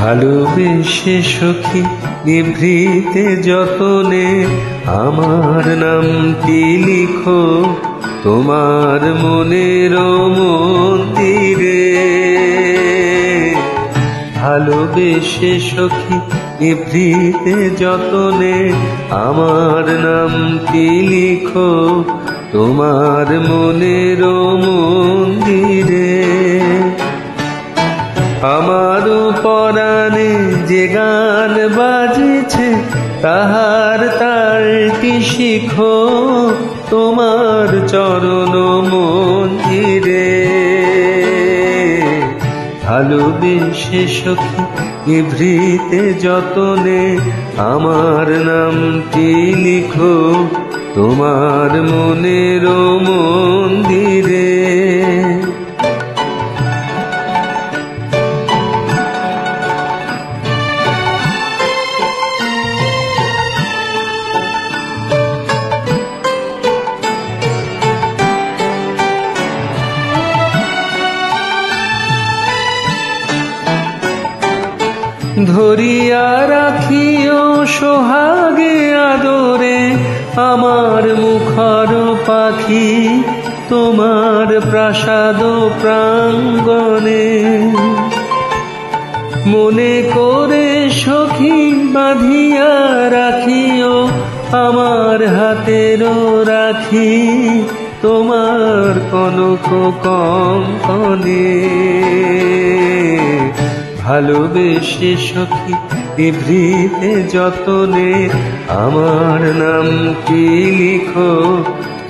ভালোবেসে সখী নিভৃতে যতনে আমার নামটি লিখো তোমার মনের মন্দিরে। ভালোবেসে সখী নিভৃতে যতনে আমার নামটি লিখো তোমার মনের মন্দিরে। আমার পরাণে যে গান বাজেছে তাহার তালটি শিখো তোমার চরণ মন্দিরে। ভালোবেসে সখী নিভৃতে যতনে আমার নামটি লিখো তোমার মনের মন্দিরে। ধরিয়া রাখিও সোহাগে আদরে আমার মুখর পাখি তোমার প্রাসাদ প্রাঙ্গণে। মনে করে সখী বাঁধিয়া রাখিও আমার হাতেরও রাখি তোমার কনক কঙ্কণে। ভালোবেসে সখী নিভৃতে যতনে আমার নামটি লিখো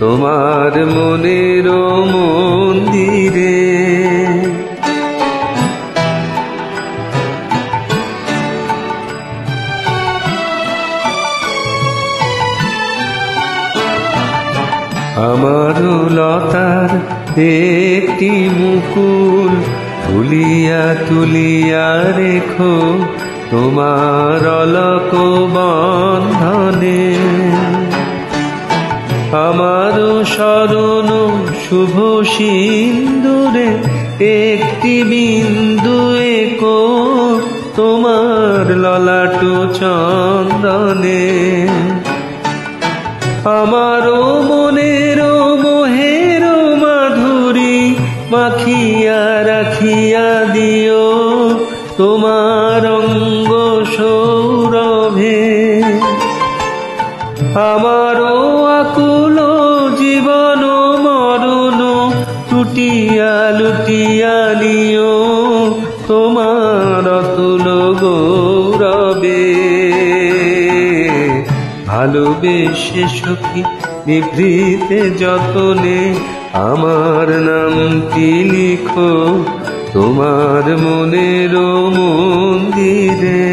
তোমার মনের মন্দিরে। আমার লতার একটি মুকুল তুলিয়া তুলিয়া রেখো তোমার অলক বন্ধনে। আমার শরণ শুভ সিন্দুরে একটি বিন্দু একো তোমার ললাট চন্দনে। আমার মনের মোহের মাধুরী মাখিয়া রাখিয়া দিও তোমার অঙ্গ সৌরভে। আমার আকুল জীবন মরণ টুটিয়া লুটিয়া নিও তোমার অতুল গৌরবে। ভালোবেসে সখী নিভৃতে যতনে আমার নামটি লিখো তোমার মনের মন্দিরে।